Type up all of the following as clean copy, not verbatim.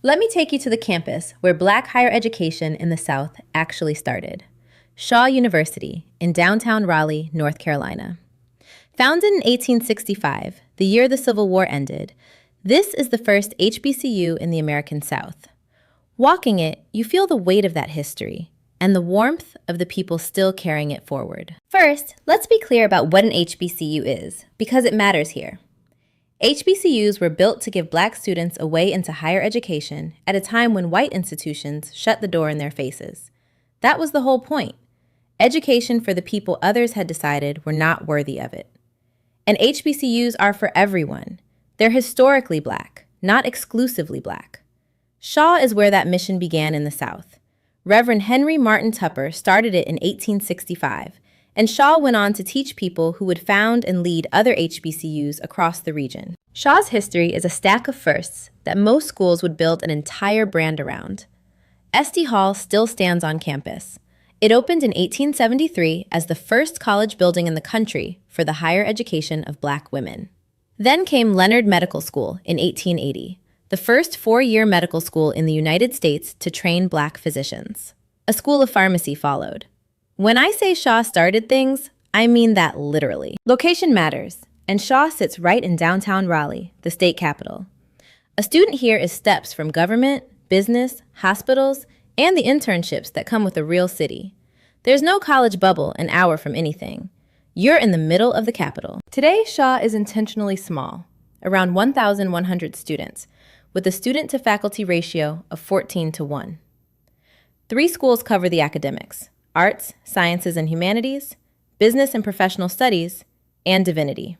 Let me take you to the campus where Black higher education in the South actually started. Shaw University in downtown Raleigh, North Carolina. Founded in 1865, the year the Civil War ended, this is the first HBCU in the American South. Walking it, you feel the weight of that history and the warmth of the people still carrying it forward. First, let's be clear about what an HBCU is, because it matters here. HBCUs were built to give Black students a way into higher education at a time when white institutions shut the door in their faces. That was the whole point. Education for the people others had decided were not worthy of it. And HBCUs are for everyone. They're historically Black, not exclusively Black. Shaw is where that mission began in the South. Reverend Henry Martin Tupper started it in 1865, and Shaw went on to teach people who would found and lead other HBCUs across the region. Shaw's history is a stack of firsts that most schools would build an entire brand around. Estey Hall still stands on campus. It opened in 1873 as the first college building in the country for the higher education of Black women. Then came Leonard Medical School in 1880, the first 4-year medical school in the United States to train Black physicians. A school of pharmacy followed. When I say Shaw started things, I mean that literally. Location matters, and Shaw sits right in downtown Raleigh, the state capital. A student here is steps from government, business, hospitals, and the internships that come with a real city. There's no college bubble an hour from anything. You're in the middle of the capital. Today, Shaw is intentionally small, around 1,100 students, with a student-to-faculty ratio of 14:1. 3 schools cover the academics: arts, sciences and humanities, business and professional studies, and divinity.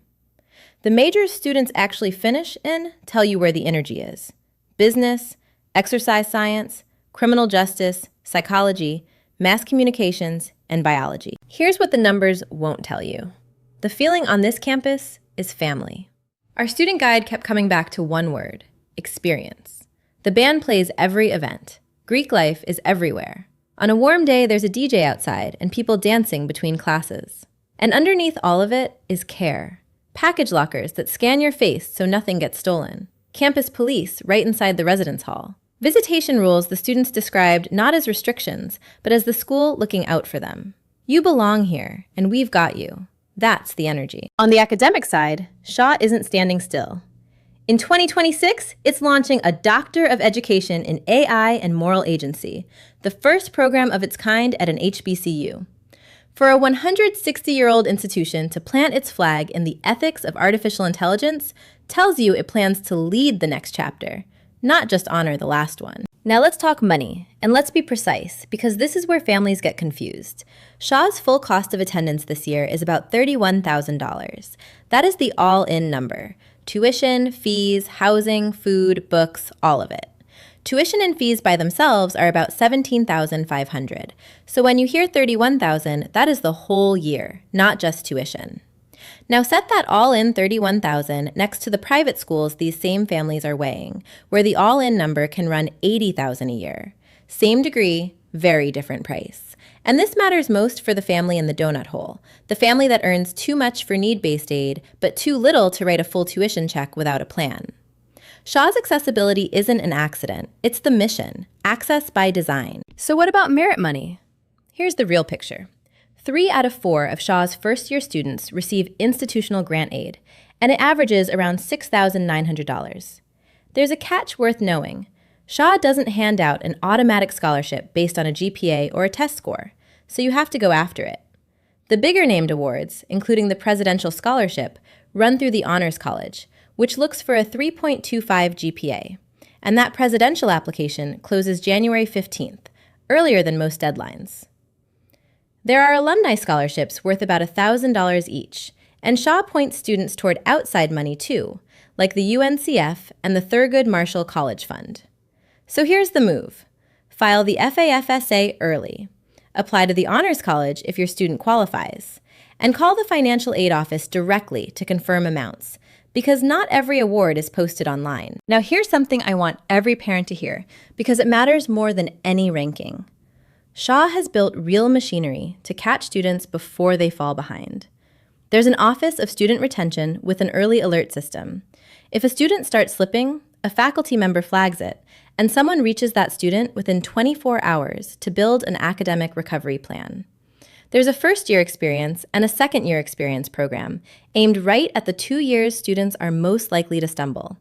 The majors students actually finish in tell you where the energy is: business, exercise science, criminal justice, psychology, mass communications, and biology. Here's what the numbers won't tell you. The feeling on this campus is family. Our student guide kept coming back to one word: experience. The band plays every event. Greek life is everywhere. On a warm day, there's a DJ outside and people dancing between classes. And underneath all of it is care. Package lockers that scan your face so nothing gets stolen. Campus police right inside the residence hall. Visitation rules the students described not as restrictions, but as the school looking out for them. You belong here, and we've got you. That's the energy. On the academic side, Shaw isn't standing still. In 2026, it's launching a Doctor of Education in AI and Moral Agency, the first program of its kind at an HBCU. For a 160-year-old institution to plant its flag in the ethics of artificial intelligence tells you it plans to lead the next chapter, not just honor the last one. Now let's talk money, and let's be precise, because this is where families get confused. Shaw's full cost of attendance this year is about $31,000. That is the all-in number. Tuition, fees, housing, food, books, all of it. Tuition and fees by themselves are about $17,500. So when you hear $31,000, that is the whole year, not just tuition. Now set that all-in $31,000 next to the private schools these same families are weighing, where the all-in number can run $80,000 a year. Same degree, very different price. And this matters most for the family in the donut hole, the family that earns too much for need-based aid, but too little to write a full tuition check without a plan. Shaw's accessibility isn't an accident, it's the mission, access by design. So what about merit money? Here's the real picture. 3 out of 4 of Shaw's first-year students receive institutional grant aid, and it averages around $6,900. There's a catch worth knowing. Shaw doesn't hand out an automatic scholarship based on a GPA or a test score, so you have to go after it. The bigger named awards, including the Presidential Scholarship, run through the Honors College, which looks for a 3.25 GPA, and that presidential application closes January 15th, earlier than most deadlines. There are alumni scholarships worth about $1,000 each, and Shaw points students toward outside money too, like the UNCF and the Thurgood Marshall College Fund. So here's the move. File the FAFSA early. Apply to the Honors College if your student qualifies. And call the financial aid office directly to confirm amounts, because not every award is posted online. Now here's something I want every parent to hear, because it matters more than any ranking. Shaw has built real machinery to catch students before they fall behind. There's an Office of Student Retention with an early alert system. If a student starts slipping, a faculty member flags it, and someone reaches that student within 24 hours to build an academic recovery plan. There's a first-year experience and a second-year experience program aimed right at the 2 years students are most likely to stumble.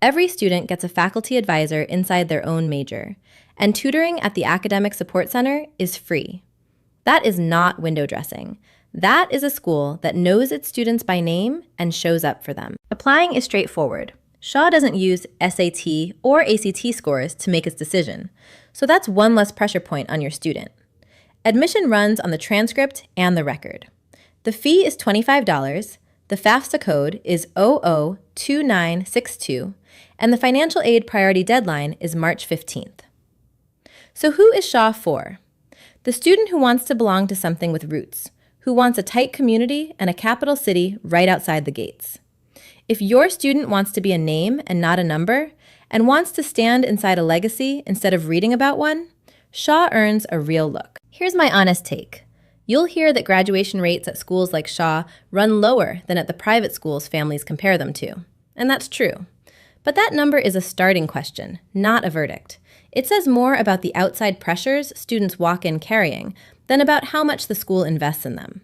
Every student gets a faculty advisor inside their own major, and tutoring at the Academic Support Center is free. That is not window dressing. That is a school that knows its students by name and shows up for them. Applying is straightforward. Shaw doesn't use SAT or ACT scores to make its decision, so that's one less pressure point on your student. Admission runs on the transcript and the record. The fee is $25, the FAFSA code is 002962, and the financial aid priority deadline is March 15th. So who is Shaw for? The student who wants to belong to something with roots, who wants a tight community and a capital city right outside the gates. If your student wants to be a name and not a number, and wants to stand inside a legacy instead of reading about one, Shaw earns a real look. Here's my honest take. You'll hear that graduation rates at schools like Shaw run lower than at the private schools families compare them to. And that's true. But that number is a starting question, not a verdict. It says more about the outside pressures students walk in carrying than about how much the school invests in them.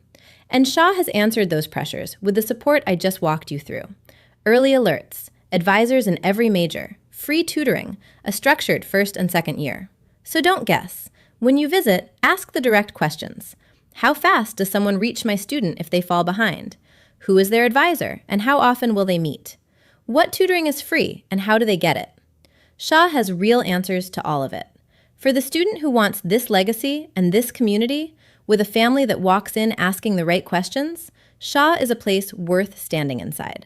And Shaw has answered those pressures with the support I just walked you through. Early alerts, advisors in every major, free tutoring, a structured first and second year. So don't guess. When you visit, ask the direct questions. How fast does someone reach my student if they fall behind? Who is their advisor, and how often will they meet? What tutoring is free, and how do they get it? Shaw has real answers to all of it. For the student who wants this legacy and this community, with a family that walks in asking the right questions, Shaw is a place worth standing inside.